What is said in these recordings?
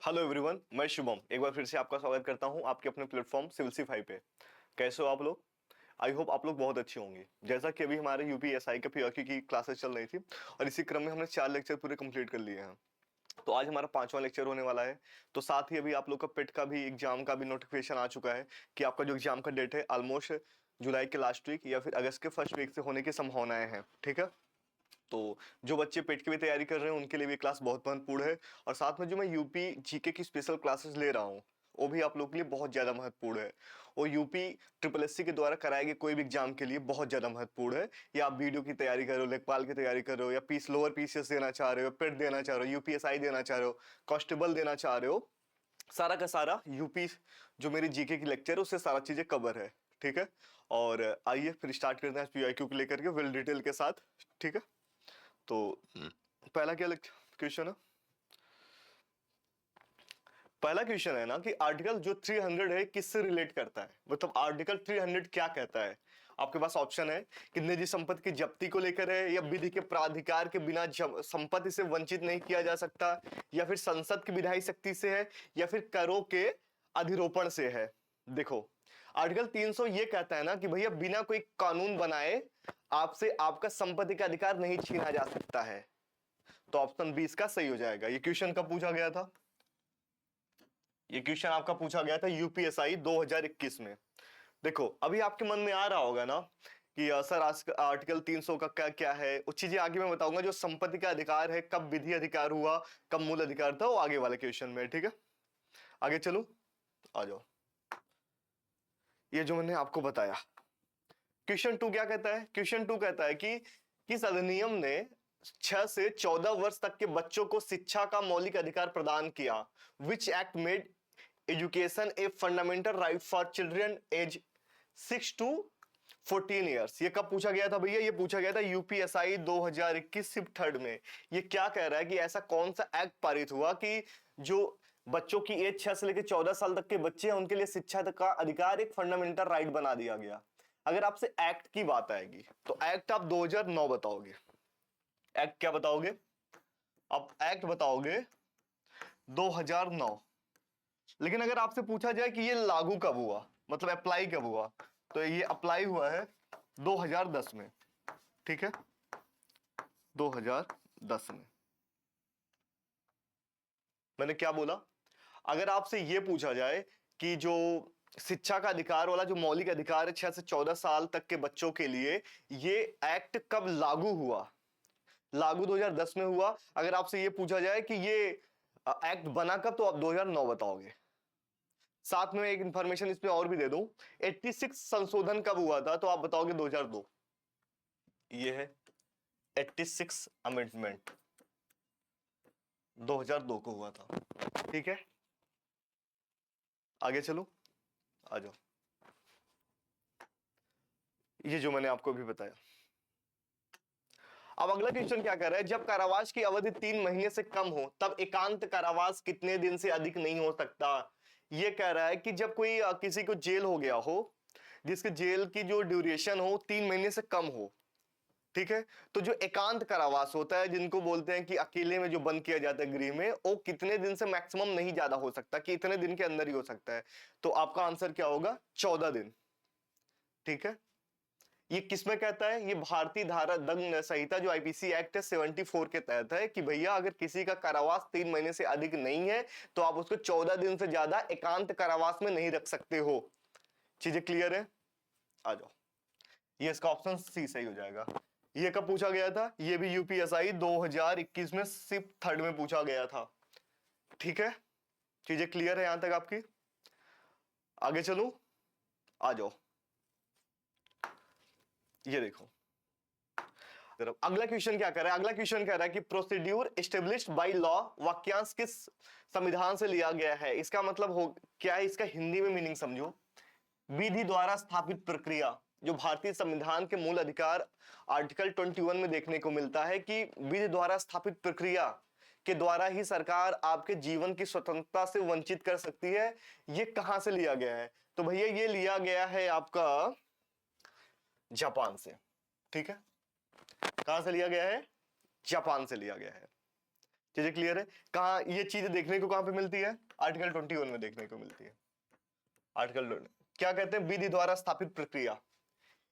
Hello everyone, मैं शुभम एक बार फिर से आपका स्वागत करता हूं आपके अपने प्लेटफॉर्म सिविलसीफाई पे। कैसे हो आप लोग? आई होप आप लोग बहुत अच्छे होंगे। जैसा कि अभी हमारे यूपीएसआई के पीओक्यू की क्लासेस चल रही थी और इसी क्रम में हमने 4 लेक्चर पूरे कंप्लीट कर लिए हैं। तो आज हमारा 5वां लेक्चर होने वाला है। तो साथ ही अभी आप लोग का पेट का भी एग्जाम का भी नोटिफिकेशन आ चुका है कि आपका जो एग्जाम का डेट है ऑलमोस्ट जुलाई के लास्ट वीक या फिर अगस्त के फर्स्ट वीक से होने की संभावनाएं हैं। ठीक है, तो जो बच्चे पेट की भी तैयारी कर रहे हैं उनके लिए भी क्लास बहुत महत्वपूर्ण है। और साथ में जो मैं यूपी जीके की स्पेशल क्लासेस ले रहा हूँ वो भी आप लोगों के लिए बहुत ज़्यादा महत्वपूर्ण है। वो यूपी ट्रिपल एससी के द्वारा कराए गए कोई भी एग्जाम के लिए बहुत ज़्यादा महत्वपूर्ण है। या आप वीडियो की तैयारी कर रहे हो, लेखपाल की तैयारी कर रहे हो, या पीस लोअर पीसीएस देना चाह रहे हो, पेट देना चाह रहे हो, यूपीएसआई देना चाह रहे हो, कांस्टेबल देना चाह रहे हो, सारा का सारा यूपी जो मेरी जीके की लेक्चर है उससे सारा चीज़ें कवर है। ठीक है, और आइए फिर स्टार्ट करते हैं पीआईक्यू को लेकर के वेल डिटेल के साथ। ठीक है, तो पहला क्या क्वेश्चन है? पहला क्वेश्चन है ना कि आर्टिकल जो 300 है किससे रिलेट करता है, मतलब आर्टिकल 300 क्या कहता है। आपके पास ऑप्शन है कि निजी संपत्ति की जब्ती को लेकर है, या विधि के प्राधिकार के बिना संपत्ति से वंचित नहीं किया जा सकता, या फिर संसद की विधायी शक्ति से है, या फिर करों के अधिरोपण से है। देखो, आर्टिकल 300 ये कहता है ना कि भैया बिना कोई कानून बनाए आपसे आपका संपत्ति का अधिकार नहीं छीना जा सकता है। तो ऑप्शन 20 का सही हो जाएगा। ये क्वेश्चन कब पूछा गया था? ये क्वेश्चन आपका पूछा गया था यूपीएसआई 2021 में। देखो, अभी आपके मन में आ रहा होगा ना कि सर आर्टिकल 300 का क्या क्या है। वो चीजें आगे मैं बताऊंगा। जो संपत्ति का अधिकार है, कब विधि अधिकार हुआ, कब मूल अधिकार था, वो आगे वाले क्वेश्चन में। ठीक है, आगे चलो, आ जाओ। ये जो मैंने आपको बताया, क्वेश्चन 2 क्या कहता है? क्वेश्चन 2 कहता है कि किस अधिनियम ने 6 से 14 वर्ष तक के बच्चों को शिक्षा का मौलिक अधिकार प्रदान किया। Which act made education a fundamental right for children age 6 to 14 years. ये कब पूछा गया था भैया? ये पूछा गया था यूपीएसआई 2021 शिफ्ट थर्ड में। ये क्या कह रहा है कि ऐसा कौन सा एक्ट पारित हुआ कि जो बच्चों की एज 6 से लेकर 14 साल तक के बच्चे हैं उनके लिए शिक्षा का अधिकार एक फंडामेंटल राइट बना दिया गया। अगर आपसे एक्ट की बात आएगी तो एक्ट आप 2009 बताओगे। एक्ट क्या बताओगे? आप एक्ट बताओगे 2009। लेकिन अगर आपसे पूछा जाए कि ये लागू कब हुआ, मतलब अप्लाई कब हुआ, तो ये अप्लाई हुआ है 2010 में। ठीक है, 2010 में। मैंने क्या बोला? अगर आपसे ये पूछा जाए कि जो शिक्षा का अधिकार वाला जो मौलिक अधिकार है 6 से 14 साल तक के बच्चों के लिए, ये एक्ट कब लागू हुआ? लागू 2010 में हुआ। अगर आपसे ये पूछा जाए कि ये एक्ट बना कब, तो आप 2009 बताओगे। साथ में एक इंफॉर्मेशन इसमें और भी दे दूं, 86 संशोधन कब हुआ था, तो आप बताओगे 2002। ये है 86 अमेंडमेंट, 2002 को हुआ था। ठीक है, आगे चलो, आ जाओ। ये जो मैंने आपको अभी बताया। अब अगला क्वेश्चन क्या कर रहा है? जब कारावास की अवधि 3 महीने से कम हो तब एकांत कारावास कितने दिन से अधिक नहीं हो सकता। ये कह रहा है कि जब कोई किसी को जेल हो गया हो, जिसके जेल की जो ड्यूरेशन हो 3 महीने से कम हो, ठीक है, तो जो एकांत कारावास होता है, जिनको बोलते हैं कि अकेले में जो बंद किया जाता है गृह में, वो कितने दिन से मैक्सिमम नहीं ज्यादा हो सकता, कि इतने दिन के अंदर ही हो सकता है। तो आपका आंसर क्या होगा? 14 दिन। ठीक है, ये किसमें कहता है? ये भारतीय धारा दंड संहिता जो आईपीसी एक्ट है 74 के तहत है कि भैया अगर किसी का कारावास 3 महीने से अधिक नहीं है तो आप उसको 14 दिन से ज्यादा एकांत कारावास में नहीं रख सकते हो। चीजें क्लियर है? आ जाओ, ये इसका ऑप्शन सी सही हो जाएगा। ये कब पूछा गया था? ये भी यूपीएसआई 2021 में सिर्फ थर्ड में पूछा गया था। ठीक है, चीजें क्लियर है यहां तक आपकी? आगे चलूं, आ जाओ। ये देखो, अगला क्वेश्चन क्या कर रहा है? अगला क्वेश्चन कह रहा है कि प्रोसीड्यूर एस्टेब्लिश्ड बाय लॉ वाक्यांश किस संविधान से लिया गया है। इसका मतलब हो क्या है? इसका हिंदी में मीनिंग समझो। विधि द्वारा स्थापित प्रक्रिया, जो भारतीय संविधान के मूल अधिकार आर्टिकल 21 में देखने को मिलता है कि विधि द्वारा स्थापित प्रक्रिया के द्वारा ही सरकार आपके जीवन की स्वतंत्रता से वंचित कर सकती है। ये कहां से लिया गया है? तो भैया ये लिया गया है आपका जापान से। ठीक है, कहां से लिया गया है? जापान से लिया गया है। चीजें क्लियर है? कहाँ ये चीजें देखने को कहां पे मिलती है? आर्टिकल 21 में देखने को मिलती है। आर्टिकल 20 क्या कहते हैं? विधि द्वारा स्थापित प्रक्रिया।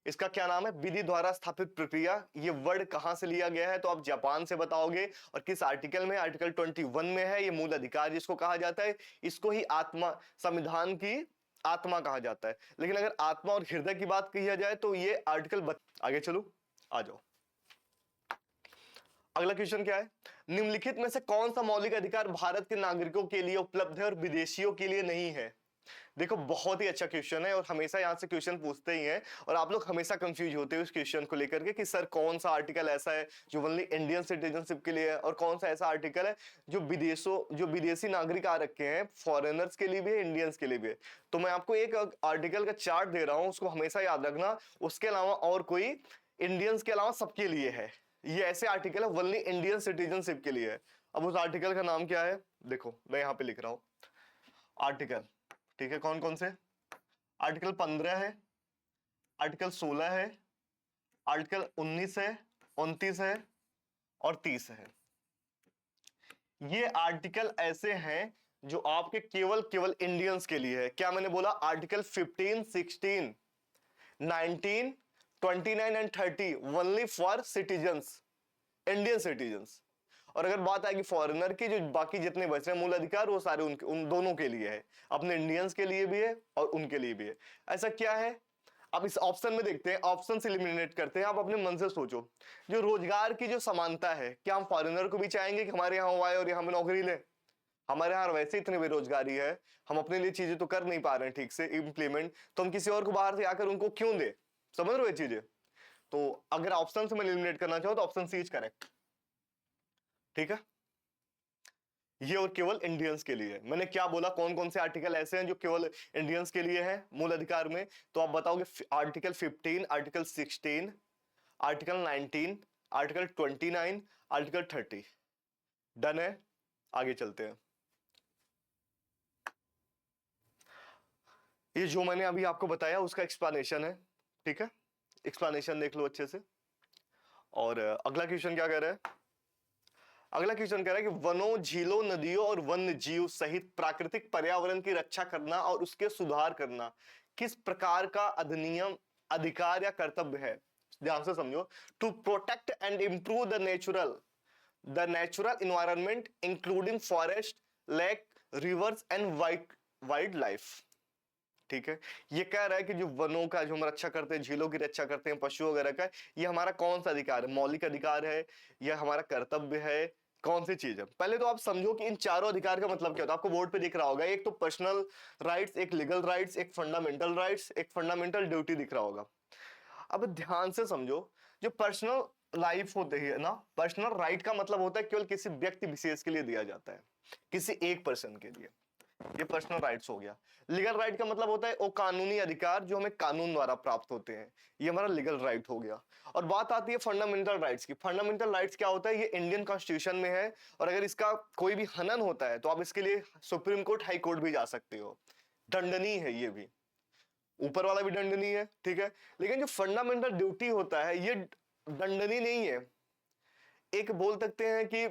इसका क्या नाम है? विधि द्वारा स्थापित प्रक्रिया। ये वर्ड कहां से लिया गया है? तो आप जापान से बताओगे। और किस आर्टिकल में? आर्टिकल 21 में है। ये मूल अधिकार जिसको कहा जाता है, इसको ही आत्मा, संविधान की आत्मा कहा जाता है। लेकिन अगर आत्मा और हृदय की बात कही जाए तो ये आर्टिकल आगे चलो, आ जाओ। अगला क्वेश्चन क्या है? निम्नलिखित में से कौन सा मौलिक अधिकार भारत के नागरिकों के लिए उपलब्ध है और विदेशियों के लिए नहीं है? देखो बहुत ही अच्छा क्वेश्चन है और हमेशा यहां से क्वेश्चन पूछते ही हैं और आप लोग हमेशा कंफ्यूज होते हो इस क्वेश्चन को लेकर के कि सर कौन सा आर्टिकल ऐसा है जो ओनली इंडियन सिटीजनशिप के लिए है और कौन सा ऐसा आर्टिकल है जो विदेशी नागरिक आ रखे हैं, फॉरेनर्स के लिए भी है, इंडियंस के लिए भी है। तो मैं आपको एक आर्टिकल का चार्ट दे रहा हूं, उसको हमेशा याद रखना। उसके अलावा और कोई, इंडियंस के अलावा सबके लिए है। ये ऐसे आर्टिकल है ओनली इंडियन सिटीजनशिप के लिए है। अब उस आर्टिकल का नाम क्या है? देखो मैं यहां पे लिख रहा हूं आर्टिकल, ठीक है? कौन कौन से? आर्टिकल 15 है, आर्टिकल 16 है, आर्टिकल 19 है, 29 है और 30 है। ये आर्टिकल ऐसे हैं जो आपके केवल केवल इंडियंस के लिए है। क्या मैंने बोला? Article 15, 16, 19, 29 and 30 only for citizens, Indian citizens. और अगर बात आएगी फॉरेनर की, जो बाकी जितने बचे हैं मूल अधिकार, वो सारे उन दोनों के लिए है। अपने इंडियंस के लिए भी है और उनके लिए भी है। ऐसा क्या है? अब इस ऑप्शन में देखते हैं, ऑप्शन से एलिमिनेट करते हैं। आप अपने मन से सोचो, जो रोजगार की जो समानता है, क्या हम फॉरेनर को भी चाहेंगे कि हमारे यहाँ आए और यहाँ पे नौकरी ले? हमारे यहाँ वैसे इतनी बेरोजगारी है, हम अपने लिए चीजें तो कर नहीं पा रहे हैं ठीक से इम्प्लीमेंट, तो हम किसी और को बाहर से आकर उनको क्यों दे? समझ रहे हो ये चीजें? तो अगर ऑप्शन से मैं एलिमिनेट करना चाहूँ तो ऑप्शन सी इज करेक्ट, ठीक है? ये और केवल इंडियंस के लिए है। मैंने क्या बोला? कौन कौन से आर्टिकल ऐसे हैं जो केवल इंडियंस के लिए हैं मूल अधिकार में? तो आप बताओगे article 15, article 16, article 19, article 29, article 30। Done है? आगे चलते हैं। ये जो मैंने अभी आपको बताया उसका एक्सप्लेनेशन है, ठीक है? एक्सप्लेनेशन देख लो अच्छे से। और अगला क्वेश्चन क्या कह रहा है? अगला क्वेश्चन कह रहा है कि वनों, झीलों, नदियों और वन्य जीव सहित प्राकृतिक पर्यावरण की रक्षा करना और उसके सुधार करना किस प्रकार का अधिनियम, अधिकार या कर्तव्य है? ध्यान से समझो। To protect and improve the natural environment including forest, lake, rivers and wild life. ठीक है? ये कह रहा है कि जो वनों का जो हम रक्षा करते हैं, झीलों की रक्षा करते हैं, पशु वगैरह का, ये हमारा कौन सा अधिकार है? मौलिक अधिकार है या हमारा कर्तव्य है? कौन सी चीज है? पहले तो आप समझो कि इन चारों अधिकार का मतलब क्या होता है। आपको बोर्ड पे दिख रहा होगा, एक तो पर्सनल राइट्स, एक लीगल राइट्स, एक फंडामेंटल राइट्स, एक फंडामेंटल ड्यूटी दिख रहा होगा। अब ध्यान से समझो, जो पर्सनल लाइफ होते है ना, पर्सनल राइट का मतलब होता है केवल किसी व्यक्ति विशेष के लिए दिया जाता है, किसी एक पर्सन के लिए। ये पर्सनल राइट्स हो गया। लीगल राइट का मतलब होता है वो कानूनी अधिकार जो हमें कानून द्वारा प्राप्त होते हैं, ये हमारा लीगल राइट हो गया। और बात आती है फंडामेंटल राइट्स की। फंडामेंटल राइट्स क्या होता है? ये इंडियन कॉन्स्टिट्यूशन में है और अगर इसका कोई भी हनन होता है तो आप इसके लिए सुप्रीम कोर्ट, हाई कोर्ट भी जा सकते हो। दंडनीय है ये भी, ऊपर वाला भी दंडनीय है, ठीक है? लेकिन जो फंडामेंटल ड्यूटी होता है ये दंडनीय नहीं है। एक बोल सकते हैं कि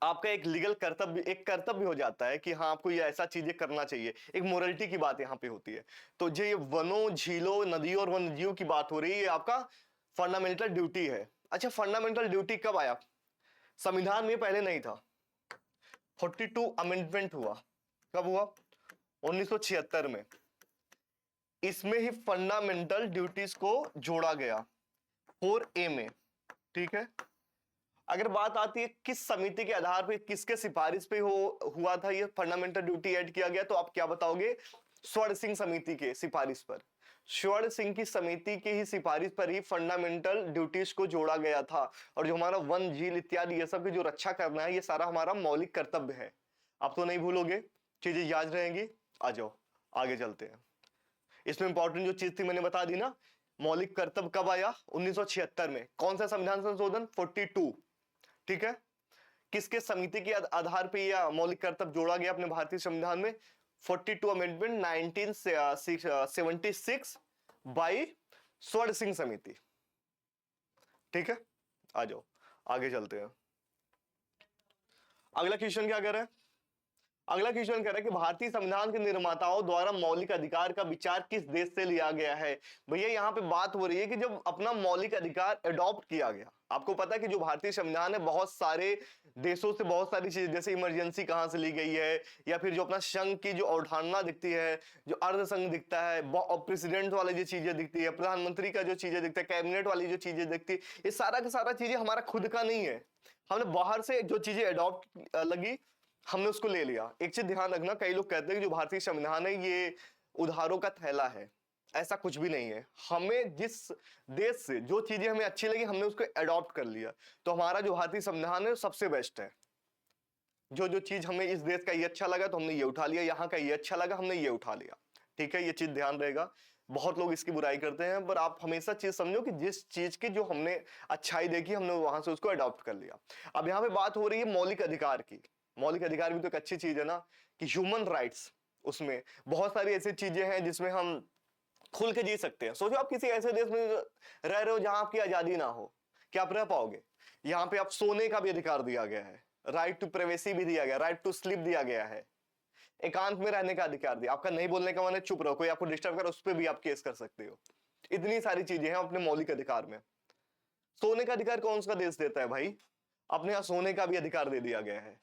आपका एक लीगल कर्तव्य, एक कर्तव्य हो जाता है कि हाँ आपको ये ऐसा चीजें करना चाहिए। एक मोरलिटी की बात यहाँ पे होती है। तो जो ये वनों, झीलों, नदियों और वन्यजीव की बात हो रही है, ये आपका फंडामेंटल ड्यूटी है। अच्छा, फंडामेंटल ड्यूटी कब आया? संविधान में पहले नहीं था। 42 अमेंडमेंट हुआ। कब हुआ? 1976 में। इसमें ही फंडामेंटल ड्यूटीज को जोड़ा गया 4A में, ठीक है? अगर बात आती है किस समिति के आधार पर, किसके सिफारिश पे हुआ था ये फंडामेंटल ड्यूटी ऐड किया गया, तो आप क्या बताओगे? स्वर्ण सिंह समिति के सिफारिश पर। स्वर्ण सिंह की समिति की ही सिफारिश पर ही फंडामेंटल ड्यूटीज को जोड़ा गया था। और जो हमारा वन, झील इत्यादि ये सब की जो रक्षा करना है, ये सारा हमारा मौलिक कर्तव्य है। आप तो नहीं भूलोगे, चीजें याद रहेंगी। आ जाओ आगे चलते हैं। इसमें इंपॉर्टेंट जो चीज थी मैंने बता दी ना। मौलिक कर्तव्य कब आया? 1976 में। कौन सा संविधान संशोधन? 42, ठीक है? किसके समिति के आधार पे यह मौलिक कर्तव्य जोड़ा गया अपने भारतीय संविधान में? 42 अमेंडमेंट 1976 बाई स्वर्ण सिंह समिति, ठीक है? आ जाओ आगे चलते हैं। अगला क्वेश्चन क्या कह रहा है? अगला क्वेश्चन कह रहा है कि भारतीय संविधान के निर्माताओं द्वारा मौलिक अधिकार का विचार किस देश से लिया गया है? भैया यहाँ पे बात हो रही है कि जब अपना मौलिक अधिकार अडॉप्ट किया गया, आपको पता है कि जो भारतीय संविधान है बहुत सारे देशों से बहुत सारी चीजें, जैसे इमरजेंसी कहाँ से ली गई है, या फिर जो अपना संघ की जो अवधारणा दिखती है, जो अर्ध संघ दिखता है, प्रेसिडेंट वाली जो चीजें दिखती है, प्रधानमंत्री का जो चीजें दिखता है, कैबिनेट वाली जो चीजें दिखती है, ये सारा का सारा चीजें हमारा खुद का नहीं है, हमने बाहर से जो चीजें अडॉप्ट लगी हमने उसको ले लिया। एक चीज ध्यान रखना, कई लोग कहते हैं कि जो भारतीय संविधान है ये उधारों का थैला है, ऐसा कुछ भी नहीं है। हमें जिस देश से जो चीजें हमें अच्छी लगी हमने उसको अडॉप्ट कर लिया, तो हमारा जो भारतीय संविधान है सबसे बेस्ट है। जो जो चीज हमें इस देश का ये अच्छा लगा तो हमने ये उठा लिया, यहाँ का ये अच्छा लगा हमने ये उठा लिया, ठीक है, ये चीज ध्यान रहेगा। बहुत लोग इसकी बुराई करते हैं, पर आप हमेशा चीज समझो कि जिस चीज की जो हमने अच्छाई देखी हमने वहां से उसको अडॉप्ट कर लिया। अब यहाँ पे बात हो रही है मौलिक अधिकार की। मौलिक अधिकार भी तो एक अच्छी चीज है ना, कि ह्यूमन राइट्स, उसमें बहुत सारी ऐसी चीजें हैं जिसमें हम खुल के जी सकते हैं। सोचो आप किसी ऐसे देश में रह रहे हो जहां आपकी आजादी ना हो, क्या आप रह पाओगे? यहाँ पे आप सोने का भी अधिकार दिया गया है, राइट टू प्राइवेसी भी दिया गया, राइट टू स्लीप दिया गया है, एकांत में रहने का अधिकार दिया, आपका नहीं बोलने का मन है चुप रहो, कोई आपको डिस्टर्ब करे उस पर भी आप केस कर सकते हो। इतनी सारी चीजें हैं अपने मौलिक अधिकार में। सोने का अधिकार कौन सा देश देता है भाई? अपने यहाँ सोने का भी अधिकार दे दिया गया है।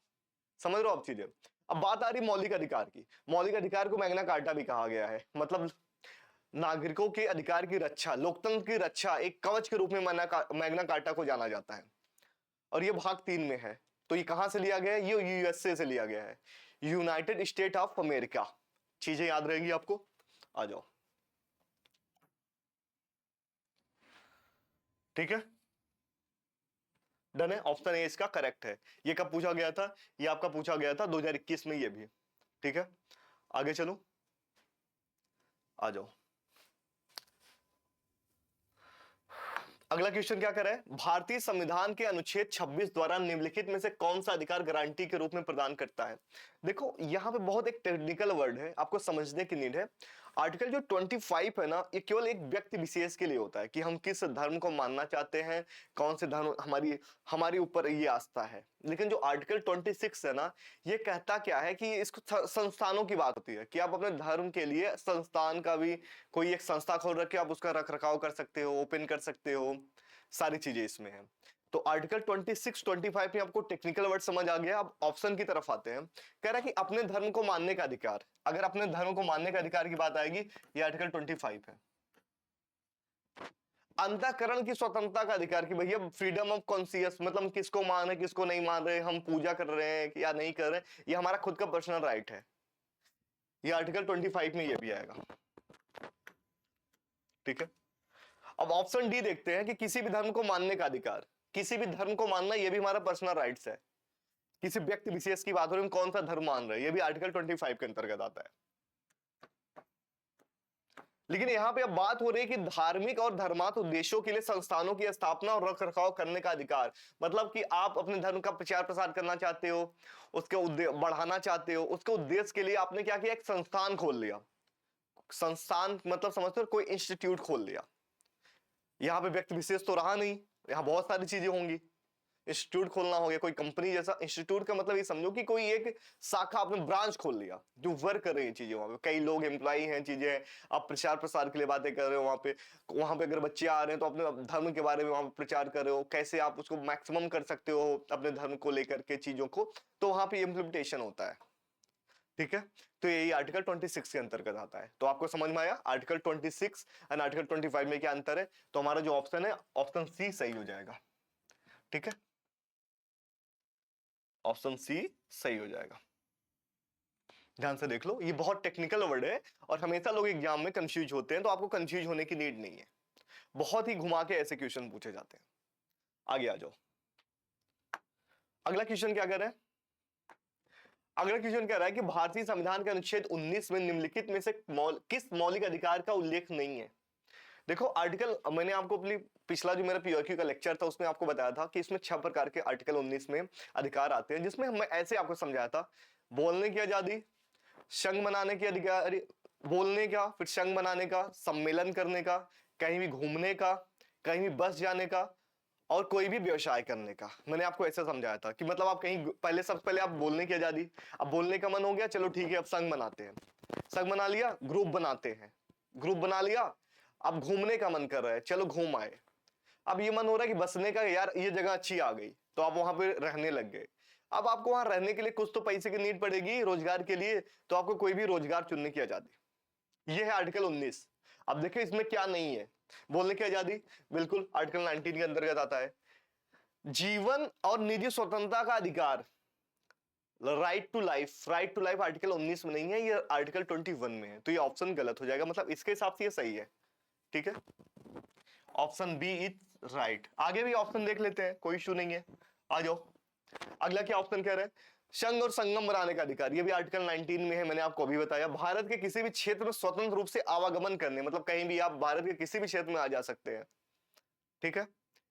समझ रहे हो आप चीजें? अब बात आ रही मौलिक अधिकार की। मौलिक अधिकार को मैग्ना कार्टा भी कहा गया है, मतलब नागरिकों के अधिकार की रक्षा, लोकतंत्र की रक्षा एक कवच के रूप में मैग्ना कार्टा को जाना जाता है। और ये भाग 3 में है। तो ये कहां से लिया गया है? ये यूएसए से लिया गया है, यूनाइटेड स्टेट ऑफ अमेरिका। चीजें याद रहेंगी आपको। आ जाओ, ठीक है, डन है। ऑप्शन ए इसका करेक्ट है। ये कब पूछा गया था? ये आपका पूछा गया था 2021 में, ये भी ठीक है। आगे चलो, आ जाओ। अगला क्वेश्चन क्या कर रहा है? भारतीय संविधान के अनुच्छेद 26 द्वारा निम्नलिखित में से कौन सा अधिकार गारंटी के रूप में प्रदान करता है? देखो यहाँ पे बहुत एक टेक्निकल वर्ड है, आपको समझने की नीड है। आर्टिकल जो 25 है ना, ये केवल एक व्यक्ति विशेष के लिए होता है कि हम किस धर्म को मानना चाहते हैं, कौन से धर्म हमारी हमारी ऊपर ये आस्था है। लेकिन जो आर्टिकल 26 है ना, ये कहता क्या है कि इसको संस्थानों की बात होती है कि आप अपने धर्म के लिए संस्थान का भी, कोई एक संस्था खोल रखे आप उसका रख रखाव कर सकते हो, ओपन कर सकते हो, सारी चीजें इसमें है। तो आर्टिकल 26 25 में आपको टेक्निकल वर्ड समझ आ गया। अब ऑप्शन की तरफ आते हैं। कह रहा है कि अपने धर्म को मानने का अधिकार, अगर अपने धर्म को मानने का अधिकार की बात आएगी, ये आर्टिकल 25 है। अंतःकरण की स्वतंत्रता का अधिकार, कि भैया फ्रीडम ऑफ कॉन्सियस, मतलब किसको मान रहे किसको नहीं मान रहे, हम पूजा कर रहे हैं या नहीं कर रहे हैं, ये हमारा खुद का पर्सनल राइट है। ये आर्टिकल 25 में ये भी आएगा, ठीक है। अब ऑप्शन डी देखते हैं कि किसी भी धर्म को मानने का अधिकार। किसी भी धर्म को मानना ये भी हमारा पर्सनल राइट्स है। किसी व्यक्ति विशेष की बात हो रही है, कौन सा धर्म मान रहे हैं, ये भी आर्टिकल 25 के अंतर्गत आता है। लेकिन यहां पे अब बात हो रही है कि धार्मिक और धर्मार्थ उद्देश्यों के लिए संस्थानों की स्थापना और रख रखाव करने का अधिकार, मतलब कि आप अपने धर्म का प्रचार प्रसार करना चाहते हो, उसके बढ़ाना चाहते हो, उसके उद्देश्य के लिए आपने क्या किया? एक संस्थान खोल लिया। संस्थान मतलब समझते हो, कोई इंस्टीट्यूट खोल लिया। यहाँ पे व्यक्ति विशेष तो रहा नहीं, यहाँ बहुत सारी चीजें होंगी। इंस्टीट्यूट खोलना हो गया, कोई कंपनी जैसा। इंस्टीट्यूट का मतलब ये समझो कि कोई एक शाखा, आपने ब्रांच खोल लिया जो वर्क कर रही है चीजें, वहां पे कई लोग एम्प्लॉई हैं, चीजें, आप प्रचार प्रसार के लिए बातें कर रहे हो वहां पे अगर बच्चे आ रहे हैं तो अपने धर्म के बारे में वहां पे प्रचार कर रहे हो, कैसे आप उसको मैक्सिमम कर सकते हो अपने धर्म को लेकर के चीजों को, तो वहां पे इम्प्लीमेंटेशन होता है, ठीक है। तो यही आर्टिकल 26 के अंतर्गत आता है। तो आपको समझ में आया आर्टिकल 26 और आर्टिकल 25 में क्या अंतर है? तो हमारा जो ऑप्शन है, ऑप्शन सी सही हो जाएगा, ठीक है, ऑप्शन सी सही हो जाएगा। ध्यान से देख लो, ये बहुत टेक्निकल वर्ड है और हमेशा लोग एग्जाम में कंफ्यूज होते हैं, तो आपको कंफ्यूज होने की नीड नहीं है। बहुत ही घुमा के ऐसे क्वेश्चन पूछे जाते हैं। आगे आ जाओ। अगला क्वेश्चन क्या कर रहा है? अगला क्वेश्चन कह रहा है कि भारतीय संविधान के अनुच्छेद 19 में निम्नलिखित में से किस मौलिक अधिकार का उल्लेख नहीं है? देखो आर्टिकल, मैंने आपको अपनी पिछला जो मेरा पीओक्यू का लेक्चर था उसमें आपको बताया था कि इसमें 6 प्रकार के आर्टिकल 19 में अधिकार आते हैं, जिसमें मैं ऐसे आपको समझाया था। बोलने की आजादी, संघ बनाने की अधिकार, बोलने का, फिर संघ बनाने का, सम्मेलन करने का, कहीं भी घूमने का, कहीं भी बस जाने का, और कोई भी व्यवसाय करने का। मैंने आपको ऐसे समझाया था कि मतलब आप कहीं पहले, सबसे पहले आप बोलने की आजादी, अब बोलने का मन हो गया, चलो ठीक है अब संघ बनाते हैं, संघ बना लिया, ग्रुप बनाते हैं, ग्रुप बना लिया। अब घूमने का मन कर रहा है, चलो घूम आए। अब ये मन हो रहा है कि बसने का, यार ये जगह अच्छी आ गई, तो आप वहां पे रहने लग गए। अब आपको वहां रहने के लिए कुछ तो पैसे की नीड पड़ेगी रोजगार के लिए, तो आपको कोई भी रोजगार चुनने की आजादी। ये है आर्टिकल 19। अब देखिए इसमें क्या नहीं है, बोलने की आजादी बिल्कुल आर्टिकल 19 के अंतर्गत आता है। जीवन और निजी स्वतंत्रता का अधिकार, right to life, right to life article 19 में नहीं है, ये आर्टिकल 21 में है, तो ये ऑप्शन गलत हो जाएगा, मतलब इसके हिसाब से ये सही है। ठीक है, ऑप्शन बी इज राइट। आगे भी ऑप्शन देख लेते हैं, कोई इशू नहीं है, आ जाओ। अगला क्या ऑप्शन कह रहा है, संघ और संगम बनाने का अधिकार, ये भी आर्टिकल 19 में है, मैंने आपको अभी बताया। भारत के किसी भी क्षेत्र में स्वतंत्र रूप से आवागमन करने, मतलब कहीं भी आप भारत के किसी भी क्षेत्र में आ जा सकते हैं। ठीक है,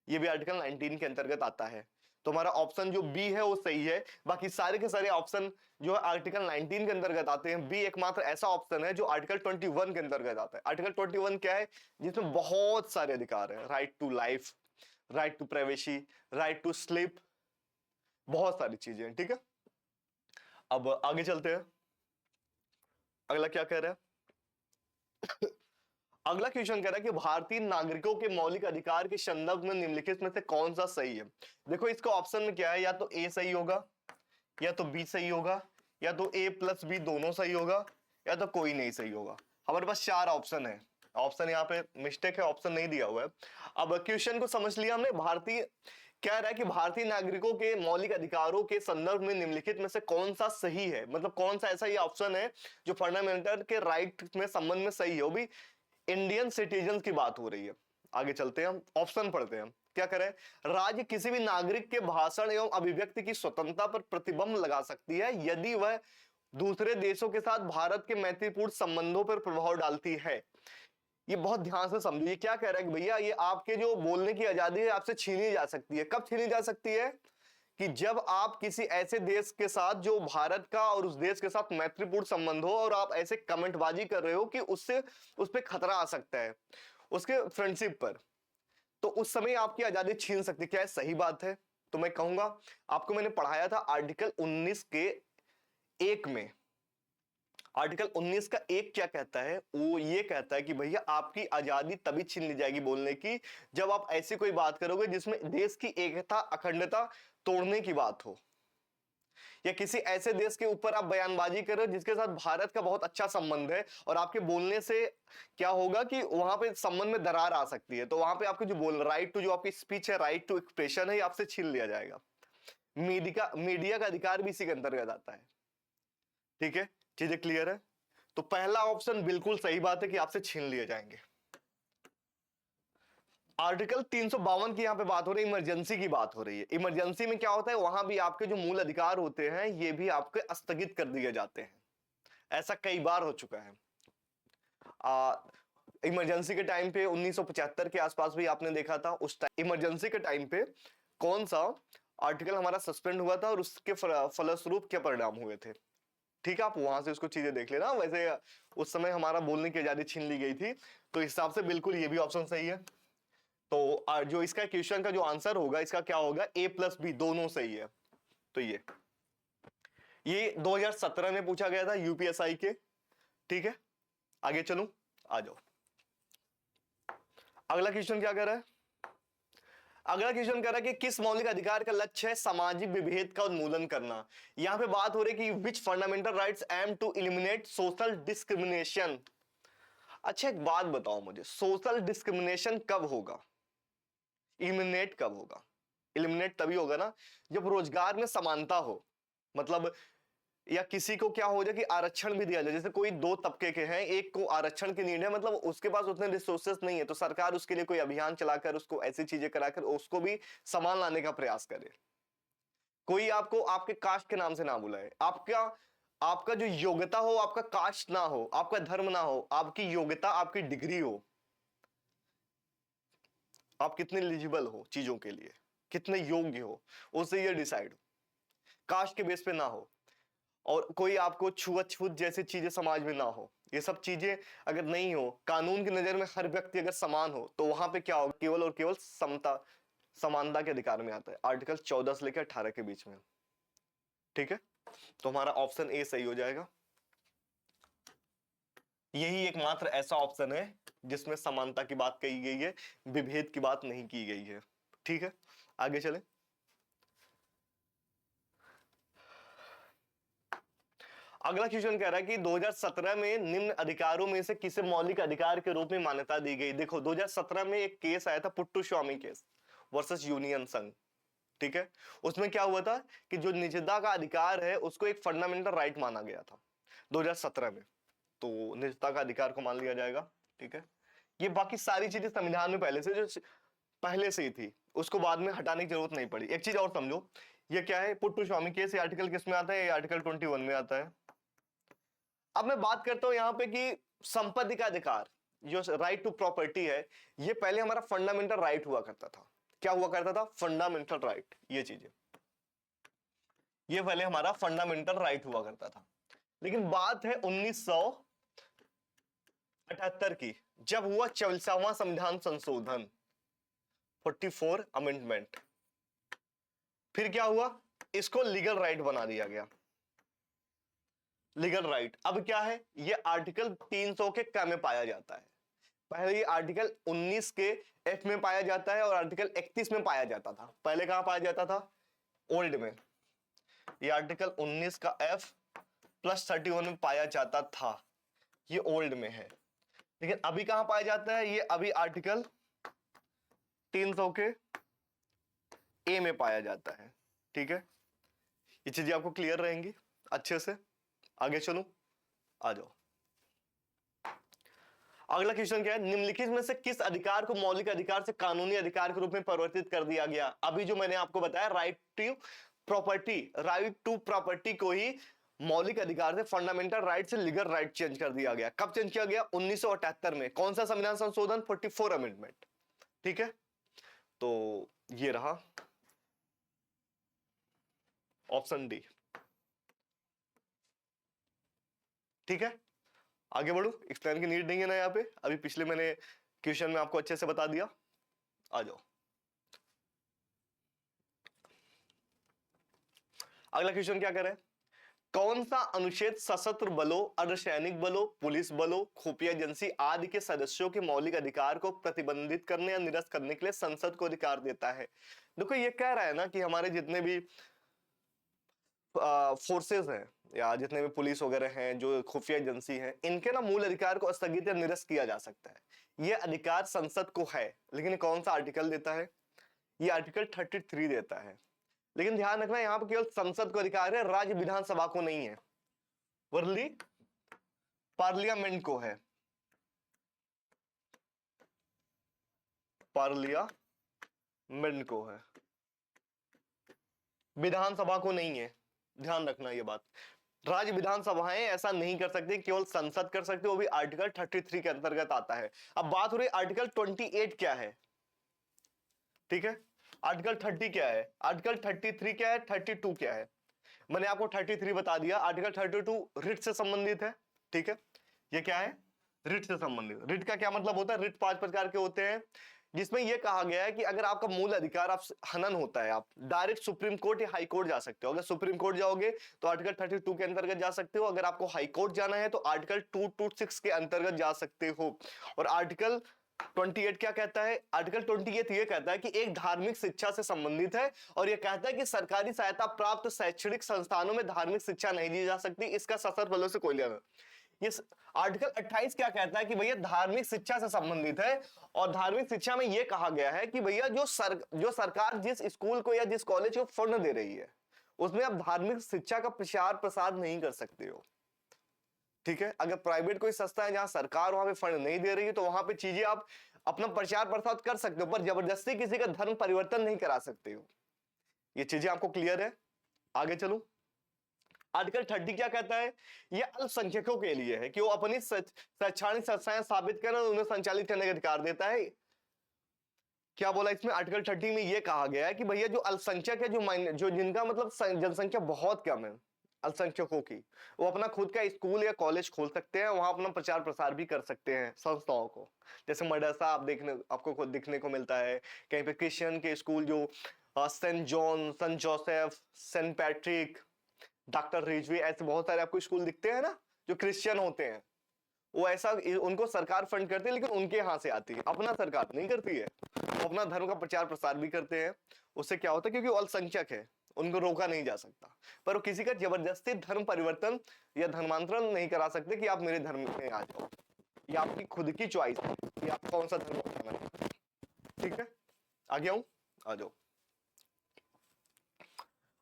ये भी आर्टिकल 19 के अंतर्गत आता है। तो हमारा ऑप्शन जो बी है वो सही है। बाकी सारे के सारे ऑप्शन जो है आर्टिकल 19 के अंतर्गत आते हैं। बी एकमात्र ऐसा ऑप्शन है जो आर्टिकल 21 के अंतर्गत आता है। आर्टिकल 21 क्या है, जिसमें बहुत सारे अधिकार है, right to life, right to privacy, right to sleep, बहुत सारी चीजें हैं। ठीक है, अब आगे चलते हैं, अगला क्या कह रहा है। अगला क्वेश्चन कह रहा है कि भारतीय नागरिकों के मौलिक अधिकार के संदर्भ में निम्नलिखित में से कौन सा सही है। देखो इसका ऑप्शन में क्या है, या तो ए सही होगा, या तो बी सही होगा, या तो ए प्लस बी दोनों सही होगा, या तो कोई नहीं सही होगा। हमारे पास 4 ऑप्शन है, ऑप्शन यहाँ पे मिस्टेक है, ऑप्शन नहीं दिया हुआ है। अब क्वेश्चन को समझ लिया हमने। भारतीय कह रहा है कि भारतीय नागरिकों के मौलिक अधिकारों के संदर्भ में निम्नलिखित में से कौन सा सही है, मतलब कौन सा ऐसा ये ऑप्शन है जो फंडामेंटल के राइट में संबंध में सही है, वो भी इंडियन सिटीजन की बात हो रही है। आगे चलते हैं, हम ऑप्शन पढ़ते हैं, क्या करें। राज्य किसी भी नागरिक के भाषण एवं अभिव्यक्ति की स्वतंत्रता पर प्रतिबंध लगा सकती है यदि वह दूसरे देशों के साथ भारत के मैत्रीपूर्ण संबंधों पर प्रभाव डालती है। ये बहुत ध्यान से समझो, ये क्या कह रहा है कि भैया ये आपके जो बोलने की आजादी है आपसे छीनी जा सकती है। कब छीनी जा सकती है, कि जब आप किसी ऐसे देश के साथ जो भारत का और उस देश के साथ मैत्रीपूर्ण संबंध हो, और आप ऐसे कमेंटबाजी कर रहे हो कि उससे उस पर खतरा आ सकता है उसके फ्रेंडशिप पर, तो उस समय आपकी आजादी छीन सकती है। क्या सही बात है? तो मैं कहूंगा, आपको मैंने पढ़ाया था आर्टिकल 19 के 1 में, आर्टिकल 19 का 1 क्या कहता है, वो ये कहता है कि भैया आपकी आजादी तभी छीन ली जाएगी बोलने की जब आप ऐसी कोई बात करोगे जिसमें देश की एकता अखंडता तोड़ने की बात हो, या किसी ऐसे देश के ऊपर आप बयानबाजी कर रहे हो जिसके साथ भारत का बहुत अच्छा संबंध है, और आपके बोलने से क्या होगा कि वहां पे संबंध में दरार आ सकती है, तो वहां पे आपकी जो बोल राइट टू, जो आपकी स्पीच है, राइट टू एक्सप्रेशन है, आपसे छीन लिया जाएगा। मीडिया का अधिकार भी इसी के अंतर्गत आता है। ठीक है, चीजें क्लियर है? तो पहला ऑप्शन बिल्कुल सही बात है कि आपसे छीन लिए जाएंगे। आर्टिकल 352 की यहां पे बात हो रही है, इमरजेंसी की बात हो रही है। इमरजेंसी में क्या होता है, वहां भी आपके जो मूल अधिकार होते हैं ये भी आपके स्थगित कर दिए जाते हैं। ऐसा कई बार हो चुका है। इमरजेंसी के टाइम पे 1975 के आसपास भी आपने देखा था, उस टाइम इमरजेंसी के टाइम पे कौन सा आर्टिकल हमारा सस्पेंड हुआ था और उसके फलस्वरूप क्या परिणाम हुए थे। ठीक है, आप वहां से उसको चीजें देख लेना। वैसे उस समय हमारा बोलने की आजादी छीन ली गई थी, तो इस हिसाब से बिल्कुल ये भी ऑप्शन सही है। तो जो इसका क्वेश्चन का जो आंसर होगा इसका क्या होगा, ए प्लस बी दोनों सही है। तो ये 2017 में पूछा गया था यूपीएसआई के। ठीक है, आगे चलूं, आ जाओ। अगला क्वेश्चन क्या कर रहा है, अगला क्वेश्चन कह रहा है कि किस मौलिक अधिकार का लक्ष्य है सामाजिक विभेद का उन्मूलन करना। यहां पे बात हो रही है कि which fundamental rights aim to eliminate social discrimination. अच्छा एक बात बताओ मुझे, सोशल डिस्क्रिमिनेशन कब होगा, इलिमिनेट कब होगा? इलिमिनेट तभी होगा ना जब रोजगार में समानता हो, मतलब या किसी को क्या हो जाए कि आरक्षण भी दिया जाए। जैसे कोई 2 तबके के हैं, एक को आरक्षण की नीड है, मतलब उसके पास उतने रिसोर्सेस नहीं है, तो सरकार उसके लिए कोई अभियान चलाकर उसको ऐसी चीजें कराकर उसको भी समान लाने का प्रयास करे। कोई आपको आपके कास्ट के नाम से ना बुलाए, आपका आपका जो योग्यता हो, आपका कास्ट ना हो, आपका धर्म ना हो, आपकी योग्यता, आपकी डिग्री हो, आप कितने एलिजिबल हो चीजों के लिए, कितने योग्य हो, उससे ये डिसाइड हो, कास्ट के बेस पे ना हो। और कोई आपको छुआछूत जैसी चीजें समाज में ना हो। ये सब चीजें अगर नहीं हो, कानून की नजर में हर व्यक्ति अगर समान हो, तो वहां पे क्या होगा, केवल और केवल समता समानता के अधिकार में आता है, आर्टिकल 14 से लेकर 18 के बीच में। ठीक है, तो हमारा ऑप्शन ए सही हो जाएगा। यही एकमात्र ऐसा ऑप्शन है जिसमें समानता की बात कही गई है, विभेद की बात नहीं की गई है। ठीक है, आगे चले। अगला क्वेश्चन कह रहा है कि 2017 में निम्न अधिकारों में से किसे मौलिक अधिकार के रूप में मान्यता दी गई। देखो 2017 में एक केस आया था, पुट्टुस्वामी केस वर्सेस यूनियन संघ। ठीक है, उसमें क्या हुआ था कि जो निजता का अधिकार है उसको एक फंडामेंटल राइट माना गया था 2017 में, तो निजता का अधिकार को मान लिया जाएगा। ठीक है, ये बाकी सारी चीजें संविधान में पहले से ही थी, उसको बाद में हटाने की जरूरत नहीं पड़ी। एक चीज और समझो, ये क्या है, पुट्टुस्वामी केस, ये आर्टिकल किस में आता है, ये आर्टिकल 21 में आता है। अब मैं बात करता हूं यहां पे कि संपत्ति का अधिकार, जो राइट टू प्रॉपर्टी है, ये पहले हमारा फंडामेंटल राइट हुआ करता था। क्या हुआ करता था? Fundamental right. ये चीजें, ये पहले हमारा फंडामेंटल राइट हुआ करता था। लेकिन बात है 1978 की, जब हुआ 44वां संविधान संशोधन, 44 अमेंडमेंट। फिर क्या हुआ, इसको लीगल राइट बना दिया गया। लीगल राइट अब क्या है, ये आर्टिकल 300 के क में पाया जाता है। पहले ये आर्टिकल 19 के एफ में पाया जाता है और आर्टिकल 31 में पाया जाता था। पहले कहां पाया जाता था? ओल्ड में। ये आर्टिकल 19 का एफ प्लस 31 में पाया जाता था, ये ओल्ड में है। लेकिन अभी कहां पाया जाता है? ये अभी आर्टिकल 300 के ए में पाया जाता है। ठीक है, ये चीजें आपको क्लियर रहेंगी अच्छे से। आगे चलो, आ जाओ। अगला क्वेश्चन क्या है, निम्नलिखित में से किस अधिकार को मौलिक अधिकार से कानूनी अधिकार के रूप में परिवर्तित कर दिया गया? अभी जो मैंने आपको बताया, राइट टू प्रॉपर्टी को ही मौलिक अधिकार से, फंडामेंटल राइट से लीगल राइट चेंज कर दिया गया। कब चेंज किया गया? 1978 में। कौन सा संविधान संशोधन? 44 अमेंडमेंट। ठीक है, तो ये रहा ऑप्शन डी। ठीक है, आगे बढ़ो। एक्सप्लेन की नीड नहीं है ना यहाँ पे, अभी पिछले मैंने क्वेश्चन में आपको अच्छे से बता दिया। आ जाओ, अगला क्वेश्चन क्या करे, कौन सा अनुच्छेद सशस्त्र बलों, अर्धसैनिक बलों, पुलिस बलों, खुफिया एजेंसी आदि के सदस्यों के मौलिक अधिकार को प्रतिबंधित करने या निरस्त करने के लिए संसद को अधिकार देता है? देखो ये कह रहा है ना कि हमारे जितने भी फोर्सेस हैं या जितने भी पुलिस वगैरह हैं, जो खुफिया एजेंसी हैं, इनके ना मूल अधिकार को स्थगित या निरस्त किया जा सकता है। ये अधिकार संसद को है, लेकिन कौन सा आर्टिकल देता है? ये आर्टिकल 33 देता है। लेकिन ध्यान रखना, यहाँ पर केवल संसद को अधिकार है, राज्य विधानसभा को नहीं है, वर्ली पार्लियामेंट को है, पार्लियामेंट को है, विधानसभा को नहीं है। ध्यान रखना ये बात, राज्य विधानसभाएं ऐसा नहीं कर सकती, केवल संसद कर सकती, वो भी आर्टिकल 33 के अंतर्गत आता है। अब बात हो रही आर्टिकल 28 क्या है? ठीक है, आर्टिकल 30 क्या है, आर्टिकल 33 क्या है, 32 क्या है? मैंने आपको 33 बता दिया। आर्टिकल 32 रिट से संबंधित है। ठीक है, ये क्या है? रिट से संबंधित। रिट का क्या मतलब होता है? रिट 5 प्रकार के होते हैं, जिसमें यह कहा गया है कि अगर आपका मूल अधिकार आप हनन होता है, आप डायरेक्ट सुप्रीम कोर्ट या हाई कोर्ट जा सकते हो। अगर सुप्रीम कोर्ट जाओगे तो आर्टिकल 32 के अंतर्गत जा सकते हो, अगर आपको हाई कोर्ट जाना है तो आर्टिकल 226 के अंतर्गत जा सकते हो। और आर्टिकल 28 क्या कहता है? आर्टिकल 28 ये कहता है कि एक धार्मिक शिक्षा से संबंधित है, और यह कहता है कि सरकारी सहायता प्राप्त शैक्षणिक संस्थानों में धार्मिक शिक्षा नहीं दी जा सकती, इसका सशस्त्र बलों से कोई लेना। ये आर्टिकल 28 क्या कहता है कि भैया धार्मिक शिक्षा से संबंधित है, और धार्मिक शिक्षा में यह कहा गया है कि भैया जो सरकार जिस स्कूल को या जिस कॉलेज को फंड दे रही है, उसमें आप धार्मिक शिक्षा का प्रचार प्रसार नहीं कर सकते हो। ठीक है, अगर प्राइवेट कोई संस्था है जहां सरकार वहां पे फंड नहीं दे रही है, तो वहां पे चीजें आप अपना प्रचार प्रसार कर सकते हो, पर जबरदस्ती किसी का धर्म परिवर्तन नहीं करा सकते हो। ये चीजें आपको क्लियर है? आगे चलो, आर्टिकल 30 क्या कहता है? यह अल्पसंख्यकों के लिए है कि वो अपनी शैक्षणिक संस्थाएं स्थापित करें और उन्हें संचालित करने का अधिकार देता है। क्या बोला इसमें? आर्टिकल 30 में यह कहा गया है कि भैया जो अल्पसंख्यक है, जो जिनका मतलब जनसंख्या बहुत कम है, अल्पसंख्यकों की, वो अपना खुद का स्कूल या कॉलेज खोल सकते हैं, वहां अपना प्रचार प्रसार भी कर सकते हैं संस्थाओं को। जैसे मदरसा आप आपको खुद दिखने को मिलता है, कहीं पे क्रिश्चियन के स्कूल जो saint John, saint Joseph, saint Patrick, doctor Rizvi, ऐसे बहुत सारे आपको स्कूल दिखते हैं ना जो क्रिश्चियन होते हैं। वो ऐसा, उनको सरकार फंड करती है लेकिन उनके यहाँ से आती है, अपना सरकार नहीं करती है। वो अपना धर्म का प्रचार प्रसार भी करते हैं। उससे क्या होता है, क्योंकि वो अल्पसंख्यक है, उनको रोका नहीं जा सकता, पर वो किसी का जबरदस्ती धर्म परिवर्तन या धर्मांतरण नहीं करा सकते कि आप मेरे धर्म में आ जाओ। ये आपकी खुद की चॉइस है कि आप कौन सा धर्म अपनाना है। ठीक है, आगे आऊं, आ जाओ।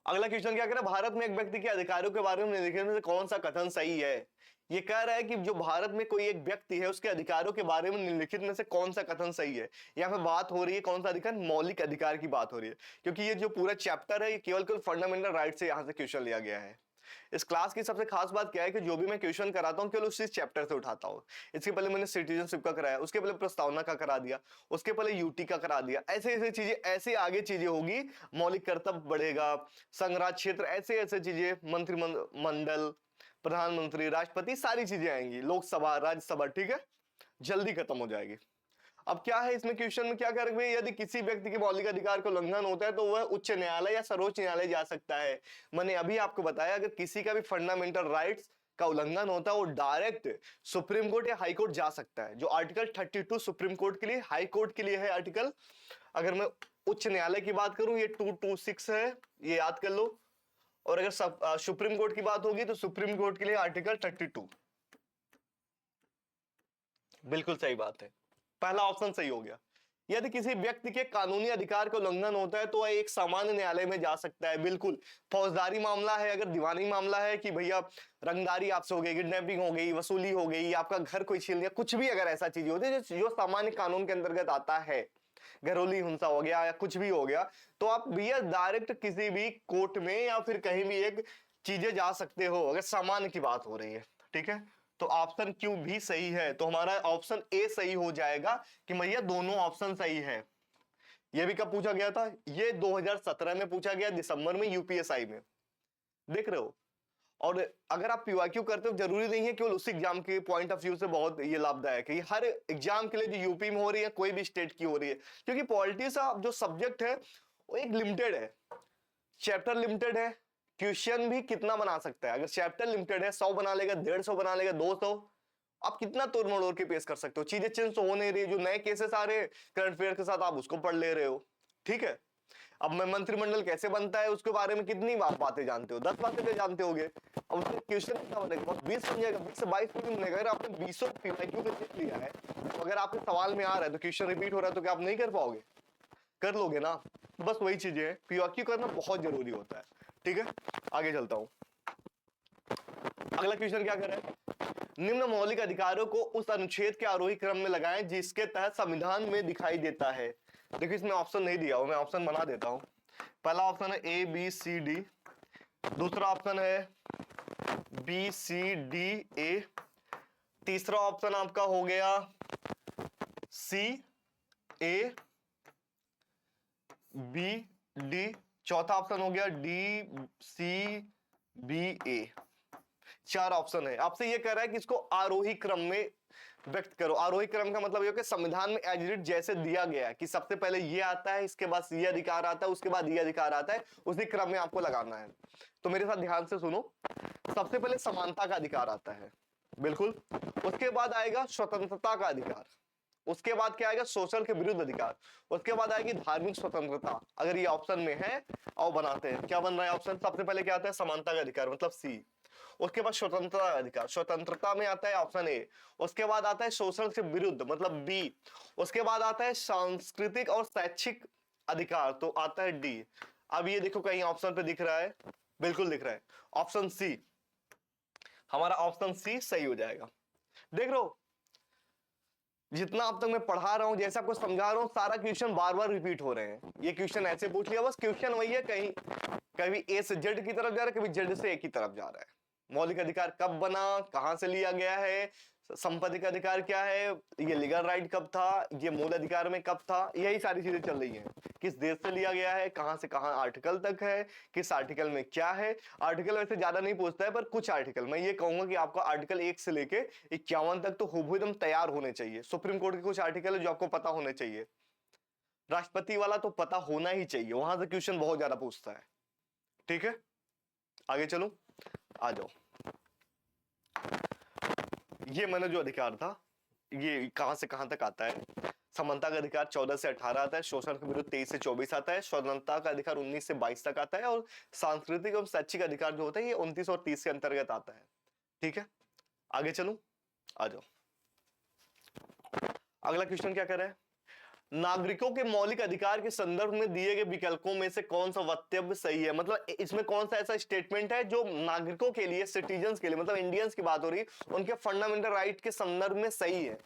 अगला क्वेश्चन क्या कह रहा है, भारत में एक व्यक्ति के अधिकारों के बारे में निम्नलिखित में से कौन सा कथन सही है। ये कह रहा है कि जो भारत में कोई एक व्यक्ति है उसके अधिकारों के बारे में निम्नलिखित में से कौन सा कथन सही है। यहाँ पे बात हो रही है कौन सा अधिकार, मौलिक अधिकार की बात हो रही है, क्योंकि ये जो पूरा चैप्टर है ये केवल फंडामेंटल राइट से यहाँ से क्वेश्चन लिया गया है। इस क्लास की सबसे खास बात क्या है कि जो भी मैं क्वेश्चन कराता हूँ केवल उसी चैप्टर से उठाता हूँ। इसके पहले मैंने सिटीजनशिप का कराया, उसके पहले प्रस्तावना का करा दिया, उसके पहले यूटी का करा दिया, ऐसे ऐसे चीजें, ऐसे आगे चीजें होगी, मौलिक कर्तव्य बढ़ेगा, संघराज क्षेत्र, ऐसे ऐसे चीजें, मंत्रिमंडल, प्रधानमंत्री, राष्ट्रपति, सारी चीजें आएंगी, लोकसभा, राज्यसभा। ठीक है, जल्दी खत्म हो जाएगी। अब क्या है इसमें क्वेश्चन में क्या कर रहे हैं, यदि किसी व्यक्ति के मौलिक अधिकार का उल्लंघन होता है तो वह उच्च न्यायालय या सर्वोच्च न्यायालय जा सकता है। मैंने अभी आपको बताया अगर किसी का भी फंडामेंटल राइट्स का उल्लंघन होता है वो डायरेक्ट सुप्रीम कोर्ट या हाई कोर्ट जा सकता है। जो आर्टिकल 32 सुप्रीम कोर्ट के लिए, हाई कोर्ट के लिए है आर्टिकल। अगर मैं उच्च न्यायालय की बात करूं ये 226 है, ये याद कर लो। और अगर सुप्रीम कोर्ट की बात होगी तो सुप्रीम कोर्ट के लिए आर्टिकल 32। बिल्कुल सही बात है, पहला ऑप्शन सही हो गया। यदि किसी व्यक्ति के कानूनी अधिकार का उल्लंघन होता है तो वह एक सामान्य न्यायालय में जा सकता है। बिल्कुल, फौजदारी मामला है, अगर दीवानी मामला है कि भैया रंगदारी आपसे हो गई, किडनैपिंग हो गई, वसूली हो गई, आपका घर कोई छीन लिया, कुछ भी अगर ऐसा चीज होती है जो सामान्य कानून के अंतर्गत आता है, घरेलू हिंसा हो गया या कुछ भी हो गया, तो आप भैया डायरेक्ट किसी भी कोर्ट में या फिर कहीं भी एक चीजें जा सकते हो अगर सामान्य की बात हो रही है। ठीक है, तो ऑप्शन क्यू भी सही है, तो हमारा ऑप्शन ए सही हो जाएगा कि भैया दोनों ऑप्शन सही है। ये भी कब पूछा गया था, ये 2017 में पूछा गया, दिसंबर में, यूपीएसआई में, देख रहे हो। और अगर आप पीवाईक्यू करते हो, जरूरी नहीं है केवल उस एग्जाम के पॉइंट ऑफ व्यू से बहुत ये लाभदायक है, हर एग्जाम के लिए जो यूपी में हो रही है, कोई भी स्टेट की हो रही है, क्योंकि पॉलिटिक्स जो सब्जेक्ट है वो एक लिमिटेड है, चैप्टर लिमिटेड है, क्वेश्चन भी कितना बना सकता है। अगर चैप्टर लिमिटेड है, 100 बना लेगा, 150 बना लेगा, 200, आप कितना तोड़ मरोड़ के पेश कर सकते हो। चीजें चेंज तो हो नहीं रही, जो नए केसेस आ रहे हैं करंट अफेयर के साथ आप उसको पढ़ ले रहे हो। ठीक है, अब मैं मंत्रिमंडल कैसे बनता है उसके बारे में कितनी बातें जानते हो, 10 बातें तो जानते होगे। अब उसमें क्वेश्चन कितना बनेगा, 20 बन जाएगा, 20 से 22 भी बनेगा। अगर आपने 20 पीवाईक्यू पे देख लिया है तो अगर आपके सवाल में आ रहा है तो क्वेश्चन रिपीट हो रहा है तो क्या आप नहीं कर पाओगे, कर लोगे ना। बस वही चीजें है, पीवाईक्यू करना बहुत जरूरी होता है। ठीक है, आगे चलता हूं। अगला क्वेश्चन क्या कर रहा है, निम्न मौलिक अधिकारों को उस अनुच्छेद के आरोही क्रम में लगाएं जिसके तहत संविधान में दिखाई देता है। देखिए इसमें ऑप्शन नहीं दिया हुआ, मैं ऑप्शन बना देता हूं। पहला ऑप्शन है ए बी सी डी, दूसरा ऑप्शन है बी सी डी ए, तीसरा ऑप्शन आपका हो गया सी ए बी डी, चौथा ऑप्शन हो गया डी सी बी ए। 4 ऑप्शन है। आपसे ये कह रहा है कि इसको आरोही क्रम में व्यक्त करो। आरोही क्रम का मतलब ये कि संविधान में एज इट जैसे दिया गया है कि सबसे पहले ये आता है, इसके बाद ये अधिकार आता है, उसके बाद ये अधिकार आता है, उसी क्रम में आपको लगाना है। तो मेरे साथ ध्यान से सुनो, सबसे पहले समानता का अधिकार आता है, बिल्कुल, उसके बाद आएगा स्वतंत्रता का अधिकार, उसके बाद क्या आएगा, शोषण के विरुद्ध अधिकार, उसके बाद आएगी धार्मिक स्वतंत्रता। अगर ये ऑप्शन में है और बनाते हैं, क्या बन रहा है ऑप्शन, सबसे पहले क्या आता है, समानता का अधिकार मतलब सी, उसके बाद स्वतंत्रता का अधिकार, स्वतंत्रता में आता है ऑप्शन ए, उसके बाद आता है शोषण से विरुद्ध मतलब बी, उसके बाद आता है सांस्कृतिक और शैक्षिक अधिकार तो आता है डी। अब ये देखो कहीं ऑप्शन पे दिख रहा है, बिल्कुल दिख रहा है, ऑप्शन सी, हमारा ऑप्शन सी सही हो जाएगा। देख रहे हो, जितना अब तक मैं पढ़ा रहा हूं, जैसा आपको समझा रहा हूं, सारा क्वेश्चन बार बार रिपीट हो रहे हैं। ये क्वेश्चन ऐसे पूछ लिया, बस क्वेश्चन वही है, कहीं कभी ए से जेड की तरफ जा रहा है, कभी जेड से ए की तरफ जा रहा है। मौलिक अधिकार कब बना, कहां से लिया गया है, संपत्ति का अधिकार क्या है, ये लीगल राइट कब था, ये मूल अधिकार में कब था, यही सारी चीजें चल रही हैं। किस देश से लिया गया है, कहां से कहां आर्टिकल तक है, किस आर्टिकल में क्या है। आर्टिकल वैसे ज्यादा नहीं पूछता है, पर कुछ आर्टिकल मैं ये कहूंगा कि आपका आर्टिकल 1 से लेके 51 तक तो हूबहू एकदम तैयार होने चाहिए। सुप्रीम कोर्ट के कुछ आर्टिकल है जो आपको पता होने चाहिए। राष्ट्रपति वाला तो पता होना ही चाहिए, वहां से क्वेश्चन बहुत ज्यादा पूछता है। ठीक है, आगे चलो, आ जाओ। ये मैंने जो अधिकार था, ये कहां से कहां तक आता है। समानता का अधिकार 14 से 18 आता है, शोषण के विरुद्ध 23 से 24 आता है, स्वतंत्रता का अधिकार 19 से 22 तक आता है, और सांस्कृतिक एवं शैक्षिक अधिकार जो होता है ये 29 और 30 के अंतर्गत आता है। ठीक है, आगे चलूं, आ जाओ। अगला क्वेश्चन क्या कर रहा है, नागरिकों के मौलिक अधिकार के संदर्भ में दिए गए विकल्पों में से कौन सा वक्तव्य सही है। मतलब इसमें कौन सा ऐसा स्टेटमेंट है जो नागरिकों के लिए, सिटीजन्स के लिए, मतलब इंडियंस की बात हो रही है, उनके फंडामेंटल राइट के संदर्भ में सही है।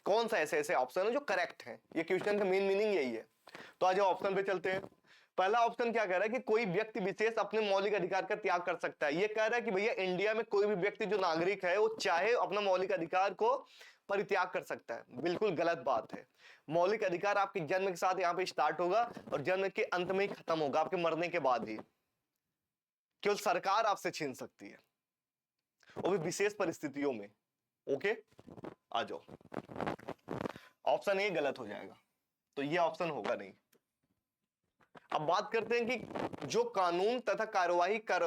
कौन सा ऐसे ऐसे ऑप्शन है जो करेक्ट है, ये क्वेश्चन का मेन मीनिंग यही है। तो आज ऑप्शन पे चलते हैं। पहला ऑप्शन क्या कह रहा है कि कोई व्यक्ति विशेष अपने मौलिक अधिकार का त्याग कर सकता है। ये कह रहा है कि भैया इंडिया में कोई भी व्यक्ति जो नागरिक है वो चाहे अपना मौलिक अधिकार को परित्याग कर सकता है। बिल्कुल गलत बात है। मौलिक अधिकार आपके जन्म के साथ यहाँ पे स्टार्ट होगा और जन्म के अंत में ही खत्म होगा, आपके मरने के बाद ही। केवल सरकार आपसे छीन सकती है, वो भी विशेष परिस्थितियों में। ओके, आ जाओ। ऑप्शन ए गलत हो जाएगा, तो ये ऑप्शन होगा नहीं। अब बात करते हैं कि जो कानून तथा कार्यवाही कर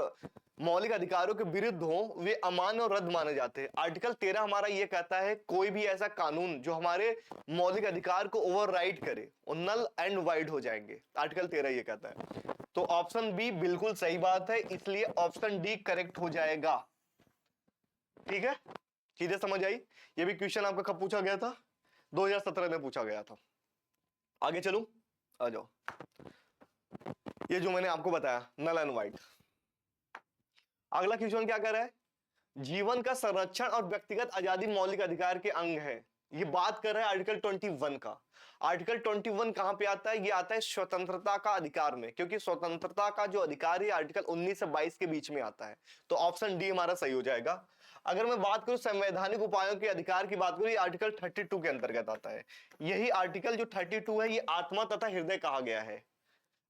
मौलिक अधिकारों के विरुद्ध हो वे अमान्य और रद्द माने जाते हैं। आर्टिकल 13 हमारा ये कहता है कोई भी ऐसा कानून जो हमारे मौलिक अधिकार को ओवरराइड करे वो नल एंड वाइड हो जाएंगे। आर्टिकल 13 ये कहता है। तो ऑप्शन बी बिल्कुल सही बात है, इसलिए ऑप्शन डी करेक्ट हो जाएगा। ठीक है, चीजें समझ आई। ये भी क्वेश्चन आपका कब पूछा गया था, 2017 में पूछा गया था। आगे चलूं, आ जाओ। ये जो मैंने आपको बताया नल एंड वाइड। अगला क्वेश्चन क्या कर रहा है, जीवन का संरक्षण और व्यक्तिगत आजादी मौलिक अधिकार के अंग है। ये बात कर रहा है आर्टिकल 21 का। आर्टिकल 21 कहां पे आता है, ये आता है स्वतंत्रता का अधिकार में, क्योंकि स्वतंत्रता का जो अधिकार है आर्टिकल 19 से 22 के बीच में आता है। तो ऑप्शन डी हमारा सही हो जाएगा। अगर मैं बात करूं संवैधानिक उपायों के अधिकार की बात करूं, ये आर्टिकल 32 के अंतर्गत आता है। यही आर्टिकल जो 32 है ये आत्मा तथा हृदय कहा गया है।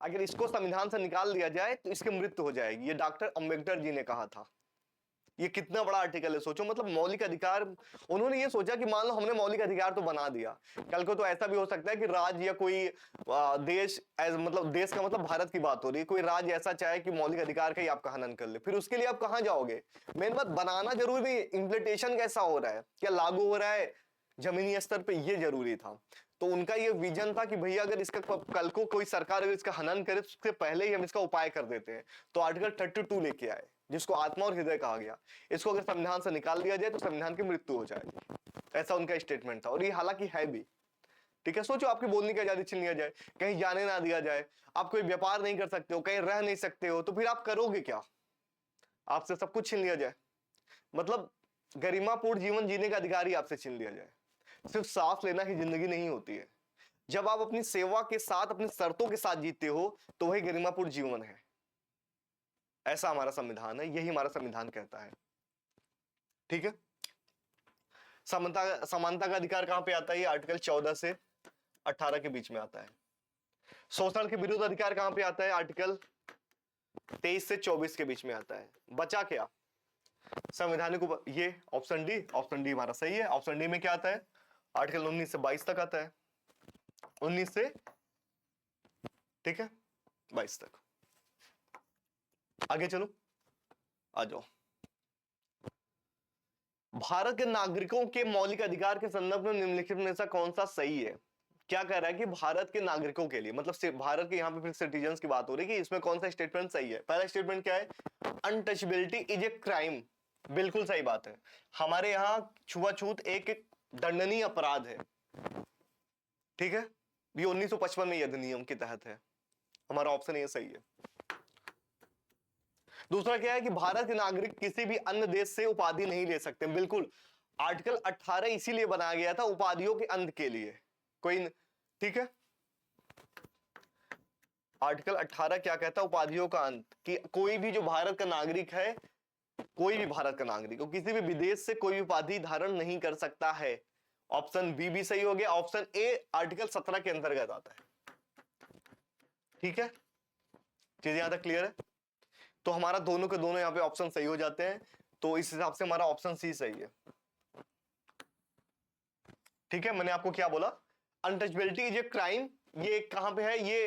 अगर इसको संविधान से निकाल दिया जाए तो इसकी मृत्यु हो जाएगी, ये डॉक्टर अंबेडकर जी ने कहा था। ये कितना बड़ा आर्टिकल है, सोचो। मतलब मौलिक अधिकार, उन्होंने ये सोचा कि मान लो हमने मौलिक अधिकार तो बना दिया, कल को तो ऐसा भी हो सकता है कि राज्य या कोई देश, मतलब देश का मतलब भारत की बात हो रही है, कोई राज्य ऐसा चाहे कि मौलिक अधिकार का ही आपका हनन कर ले, फिर उसके लिए आप कहां जाओगे। मेन बात बनाना जरूरी नहीं, इम्प्लीमेंटेशन कैसा हो रहा है, क्या लागू हो रहा है जमीनी स्तर पे, ये जरूरी था। तो उनका ये विजन था कि भैया अगर इसका कल को कोई सरकार अगर इसका हनन करे तो उससे पहले ही हम इसका उपाय कर देते हैं। तो आर्टिकल 32 लेके आए, जिसको आत्मा और हृदय कहा गया। इसको अगर संविधान से निकाल दिया जाए तो संविधान की मृत्यु हो जाएगी, ऐसा उनका स्टेटमेंट था। और ये हालांकि है भी। ठीक है, सोचो आपकी बोलने की आजादी छीन लिया जाए, कहीं जाने ना दिया जाए, आप कोई व्यापार नहीं कर सकते हो, कहीं रह नहीं सकते हो, तो फिर आप करोगे क्या, आपसे सब कुछ छीन लिया जाए। मतलब गरिमापूर्ण जीवन जीने का अधिकार ही आपसे छीन लिया जाए। सिर्फ सांस लेना ही जिंदगी नहीं होती है। जब आप अपनी सेवा के साथ, अपनी शर्तों के साथ जीते हो तो वही गरिमापूर्ण जीवन है। ऐसा हमारा संविधान है, यही हमारा संविधान कहता है। ठीक है, समानता का अधिकार कहां पे आता है, ये आर्टिकल 14 से 18 के बीच में आता है। शोषण के विरुद्ध अधिकार कहां पे आता है, आर्टिकल 23 से 24 के बीच में आता है। बचा क्या, संवैधानिक ये ऑप्शन डी। ऑप्शन डी हमारा सही है। ऑप्शन डी में क्या आता है, आर्टिकल 19 से 22 तक आता है, 19 से, ठीक है, 22 तक। आगे चलो, आ जाओ। भारत के नागरिकों के मौलिक अधिकार के संदर्भ में निम्नलिखित में से कौन सा सही है। क्या कह रहा है कि भारत के नागरिकों के लिए, मतलब भारत के यहाँ पे फिर सिटीजन्स की बात हो रही है कि इसमें कौन सा स्टेटमेंट सही है। पहला स्टेटमेंट क्या है, अनटचेबिलिटी इज ए क्राइम। बिल्कुल सही बात है। हमारे यहाँ छुआछूत एक दंडनीय अपराध है। ठीक है, ये 1955 में अधिनियम के तहत है। हमारा ऑप्शन ये सही है। दूसरा क्या है कि भारत के नागरिक किसी भी अन्य देश से उपाधि नहीं ले सकते। बिल्कुल, आर्टिकल 18 इसीलिए बनाया गया था, उपाधियों के अंत के लिए। कोई, ठीक है, आर्टिकल 18 क्या कहता है, उपाधियों का अंत, कि कोई भी जो भारत का नागरिक है कोई भी भारत का नागरिक और किसी भी विदेश से कोई उपाधि धारण नहीं कर सकता है। ऑप्शन बी भी सही हो गया। ऑप्शन ए आर्टिकल 17 के अंतर्गत आता है। ठीक है, चीजें यहां तक क्लियर है? तो हमारा दोनों के दोनों यहाँ पे ऑप्शन सही हो जाते हैं, तो इस हिसाब से हमारा ऑप्शन सी सही है। ठीक है, मैंने आपको क्या बोला, अनटचेबिलिटी इज ए क्राइम, ये कहां पे है, ये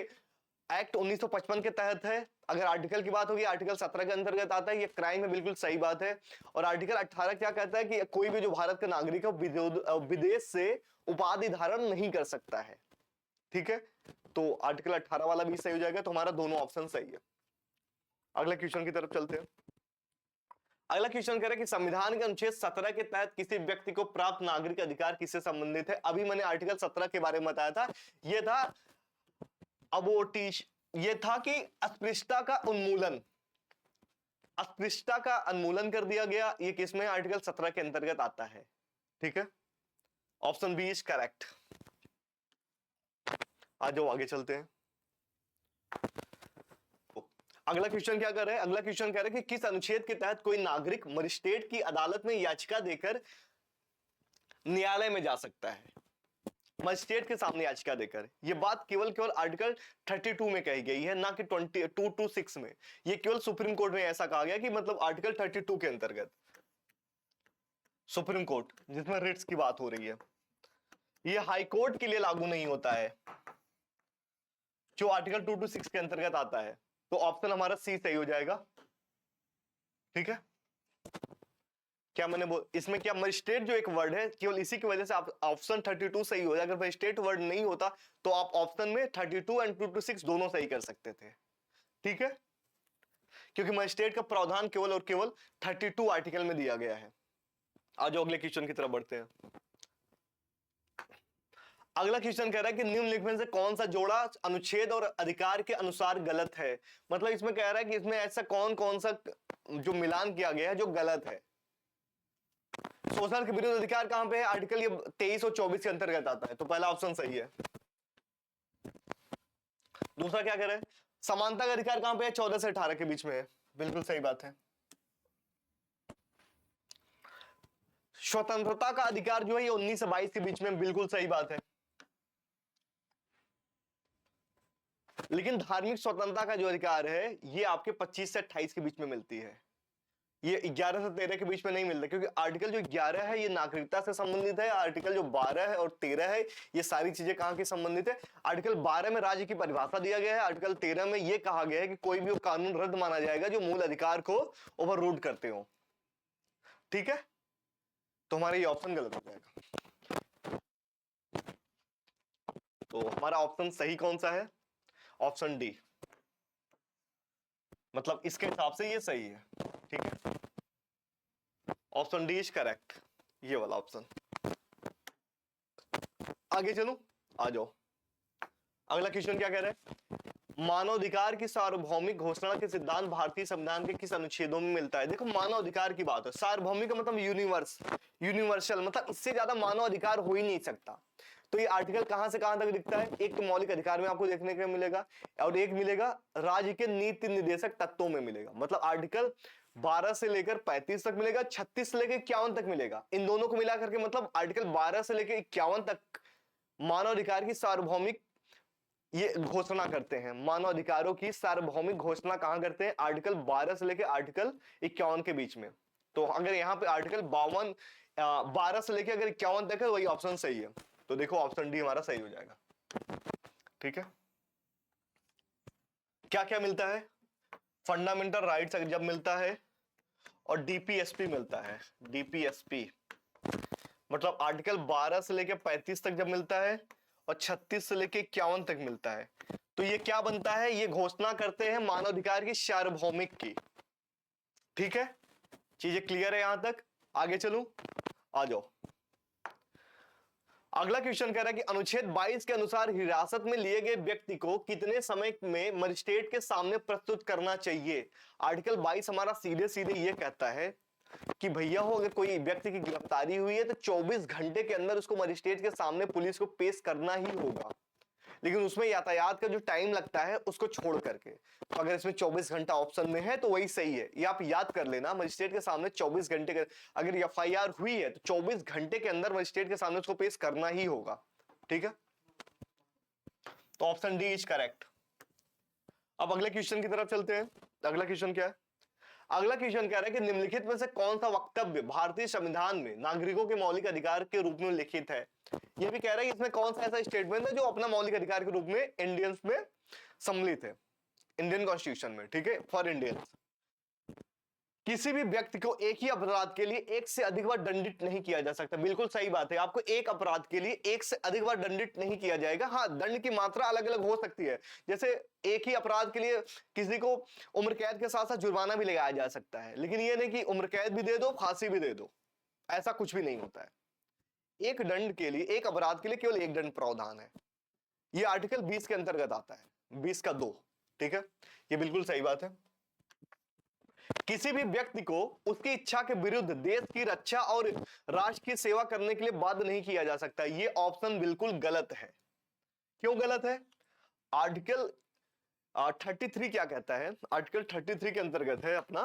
एक्ट 1955 के तहत है। अगर आर्टिकल की बात होगी आर्टिकल 17 के अंतर्गत आता है, ये क्राइम है, बिल्कुल सही बात है। और आर्टिकल 18 क्या कहता है कि कोई भी जो भारत का नागरिक है विदेश से उपाधि धारण नहीं कर सकता है। ठीक है, तो आर्टिकल 18 वाला भी सही हो जाएगा, तो हमारा दोनों ऑप्शन सही है। अगले क्वेश्चन की तरफ चलते हैं। अगला क्वेश्चन कह रहा है कि संविधान के अनुच्छेद 17 के तहत किसी व्यक्ति को प्राप्त नागरिक अधिकार किससे संबंधित है। अभी मैंने आर्टिकल 17 के बारे में बताया था, यह था अबोर्टिश, ये था कि अस्पृश्यता का उन्मूलन, अस्पृश्यता का उन्मूलन कर दिया गया। ये किसमें, आर्टिकल 17 के अंतर्गत आता है। ठीक है, ऑप्शन बी इज करेक्ट। आ जाओ आगे चलते हैं। अगला क्वेश्चन क्या कर रहा है, अगला क्वेश्चन कह रहा है कि किस अनुच्छेद के तहत कोई नागरिक मजिस्ट्रेट की अदालत में याचिका देकर न्यायालय में जा सकता है। मजिस्ट्रेट के सामने याचिका देकर, यह बात केवल केवल आर्टिकल 32 में कही गई है, ना कि 226 में। यह केवल सुप्रीम कोर्ट में ऐसा कहा गया कि मतलब आर्टिकल 32 के अंतर्गत सुप्रीम कोर्ट जिसमें रिट्स की बात हो रही है, यह हाई कोर्ट के लिए लागू नहीं होता है जो आर्टिकल 226 के अंतर्गत आता है। तो ऑप्शन हमारा सी सही हो जाएगा। ठीक है, क्या मैंने इसमें क्या मजिस्ट्रेट जो एक वर्ड है, केवल इसी की वजह से आप ऑप्शन 32 सही हो जाए। अगर मजिस्ट्रेट वर्ड नहीं होता तो आप ऑप्शन में 32 एंड 226 दोनों सही कर सकते थे। ठीक है, क्योंकि मजिस्ट्रेट का प्रावधान केवल और केवल 32 आर्टिकल में दिया गया है। आज अगले क्वेश्चन की तरफ बढ़ते हैं। अगला क्वेश्चन कह रहा है कि निम्नलिखित में से कौन सा जोड़ा अनुच्छेद और अधिकार के अनुसार गलत है। मतलब इसमें कह रहा है कि इसमें ऐसा कौन कौन सा जो मिलान किया गया है जो गलत है। शोषण के विरुद्ध अधिकार कहां पे है, आर्टिकल ये 23 और 24 के अंतर्गत आता है, तो पहला ऑप्शन सही है। दूसरा क्या कह रहा है, समानता का अधिकार कहां पे है, 14 से 18 के बीच में है, बिल्कुल सही बात है। स्वतंत्रता का अधिकार जो है ये 19 से 22 के बीच में, बिल्कुल सही बात है। लेकिन धार्मिक स्वतंत्रता का जो अधिकार है ये आपके 25 से 28 के बीच में मिलती है, ये 11 से 13 के बीच में नहीं मिलता, क्योंकि आर्टिकल जो 11 है ये नागरिकता से संबंधित है, आर्टिकल जो 12 है और 13 है ये सारी चीजें कहां की संबंधित है। आर्टिकल 12 में राज्य की परिभाषा दिया गया है, आर्टिकल 13 में ये कहा गया है कि कोई भी कानून रद्द माना जाएगा जो मूल अधिकार को ओवररूड करते हो। ठीक है, तो हमारा ये ऑप्शन गलत हो जाएगा। तो हमारा ऑप्शन सही कौन सा है, ऑप्शन डी, मतलब इसके हिसाब से ये सही है। ठीक है, ऑप्शन डी इज करेक्ट, ये वाला ऑप्शन। आगे चलो, आ जाओ। अगला क्वेश्चन क्या कह रहा है, मानवाधिकार की सार्वभौमिक घोषणा के सिद्धांत भारतीय संविधान के किस अनुच्छेदों में मिलता है। देखो मानवाधिकार की बात है, सार्वभौमिक का मतलब यूनिवर्सल, मतलब इससे ज्यादा मानवाधिकार हो ही नहीं सकता। तो ये आर्टिकल कहां से कहां तक दिखता है, एक तो मौलिक अधिकार में आपको देखने को मिलेगा और एक मिलेगा राज्य के नीति निर्देशक तत्वों में मिलेगा। मतलब आर्टिकल 12 से लेकर 35 तक मिलेगा, 36 से लेकर 51 तक मिलेगा। इन दोनों को मिला करके मतलब आर्टिकल 12 से लेकर 51 तक मानवाधिकार की सार्वभौमिक ये घोषणा करते हैं। मानवाधिकारों की सार्वभौमिक घोषणा कहां करते हैं, आर्टिकल 12 से लेकर आर्टिकल 51 के बीच में। तो अगर यहाँ पे आर्टिकल 12 से लेकर अगर 51 तक है वही ऑप्शन सही है। तो देखो ऑप्शन डी हमारा सही हो जाएगा। ठीक है, क्या क्या मिलता है, फंडामेंटल राइट्स जब मिलता है और डीपीएसपी मिलता है। डीपीएसपी मतलब आर्टिकल 12 से लेकर 35 तक जब मिलता है और 36 से लेकर 51 तक मिलता है, तो ये क्या बनता है, ये घोषणा करते हैं मानवाधिकार की सार्वभौमिक की। ठीक है, चीजें क्लियर है यहां तक, आगे चलूं, आ जाओ। अगला क्वेश्चन कह रहा है कि अनुच्छेद 22 के अनुसार हिरासत में लिए गए व्यक्ति को कितने समय में मजिस्ट्रेट के सामने प्रस्तुत करना चाहिए। आर्टिकल 22 हमारा सीधे सीधे ये कहता है कि भैया हो, अगर कोई व्यक्ति की गिरफ्तारी हुई है तो 24 घंटे के अंदर उसको मजिस्ट्रेट के सामने पुलिस को पेश करना ही होगा। लेकिन उसमें यातायात का जो टाइम लगता है उसको छोड़ करके। तो अगर इसमें 24 घंटा ऑप्शन में है तो वही सही है। ये आप याद कर लेना, मजिस्ट्रेट के सामने 24 घंटे का, अगर एफआईआर हुई है तो 24 घंटे के अंदर मजिस्ट्रेट के सामने उसको पेश करना ही होगा। ठीक है, तो ऑप्शन डी इज करेक्ट। अब अगले क्वेश्चन की तरफ चलते हैं। अगला क्वेश्चन क्या है? अगला क्वेश्चन कह रहा है कि निम्नलिखित में से कौन सा वक्तव्य भारतीय संविधान में नागरिकों के मौलिक अधिकार के रूप में लिखित है? ये भी कह रहा है कि इसमें कौन सा ऐसा स्टेटमेंट है जो अपना मौलिक अधिकार के रूप में इंडियंस में सम्मिलित है, इंडियन कॉन्स्टिट्यूशन में। ठीक है, फॉर इंडियंस। किसी भी व्यक्ति को एक ही अपराध के लिए एक से अधिक बार दंडित नहीं किया जा सकता। बिल्कुल सही बात है, आपको एक अपराध के लिए एक से अधिक बार दंडित नहीं किया जाएगा। हाँ, दंड की मात्रा अलग अलग हो सकती है, जैसे एक ही अपराध के लिए किसी को उम्र कैद के साथ साथ जुर्माना भी लगाया जा सकता है, लेकिन यह नहीं कि उम्र कैद भी दे दो, फांसी भी दे दो, ऐसा कुछ भी नहीं होता है। एक दंड के लिए, एक अपराध के लिए केवल एक दंड प्रावधान है। यह आर्टिकल 20 के अंतर्गत आता है, 20 का 2। ठीक है, ये बिल्कुल सही बात है। किसी भी व्यक्ति को उसकी इच्छा के विरुद्ध देश की रक्षा और राष्ट्र की सेवा करने के लिए बाध्य नहीं किया जा सकता। ये ऑप्शन बिल्कुल गलत है। क्यों गलत है? आर्टिकल 33 क्या कहता है? आर्टिकल 33 के अंतर्गत है अपना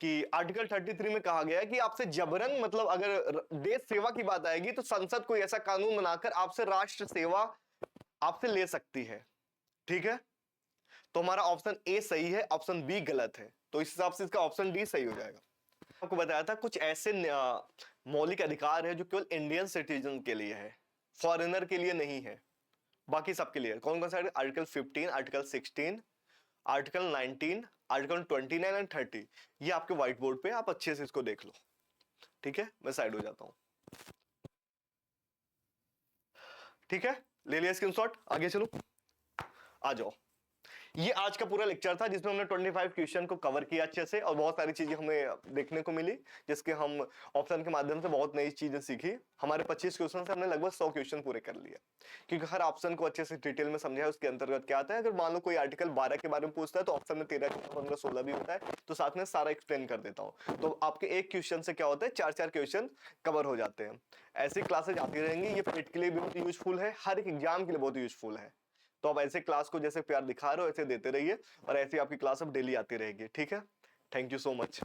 कि आर्टिकल 33 में कहा गया है कि आपसे जबरन, मतलब अगर देश सेवा की बात आएगी तो संसद कोई ऐसा कानून बनाकर आपसे राष्ट्र सेवा आपसे ले सकती है। ठीक है, तो हमारा ऑप्शन ए सही है, ऑप्शन बी गलत है। तो इस हिसाब से इसका ऑप्शन डी सही हो जाएगा। आपको बताया था कुछ ऐसे मौलिक अधिकार है जो केवल इंडियन सिटीजन के लिए है, फॉरेनर के लिए नहीं है, बाकी सबके लिए। कौन कौन सा? Article 15, article 16, article 19, article 29 and 30। ये आपके व्हाइट बोर्ड पे, आप अच्छे से इसको देख लो। ठीक है, मैं साइड हो जाता हूं। ठीक है, ले लिया स्क्रीनशॉट, आगे चलो, आ जाओ। ये आज का पूरा लेक्चर था जिसमें हमने 25 क्वेश्चन को कवर किया अच्छे से, और बहुत सारी चीजें हमें देखने को मिली, जिसके हम ऑप्शन के माध्यम से बहुत नई चीजें सीखी। हमारे 25 क्वेश्चन से हमने लगभग 100 क्वेश्चन पूरे कर लिए, क्योंकि हर ऑप्शन को अच्छे से डिटेल में समझा है उसके अंतर्गत क्या आता है। अगर मान लो कोई आर्टिकल 12 के बारे में पूछता है तो ऑप्शन में 13, 15, 16 भी होता है, तो साथ में सारा एक्सप्लेन कर देता हूँ। तो आपके एक क्वेश्चन से क्या होता है, 4-4 क्वेश्चन कवर हो जाते हैं। ऐसी क्लासेज आती रहेंगी, ये पेट के लिए भी बहुत यूजफुल है, हर एक एग्जाम के लिए बहुत यूजफुल है। तो आप ऐसे क्लास को जैसे प्यार दिखा रहे हो ऐसे देते रहिए, और ऐसी आपकी क्लास अब डेली आती रहेगी। ठीक है, थैंक यू सो मच।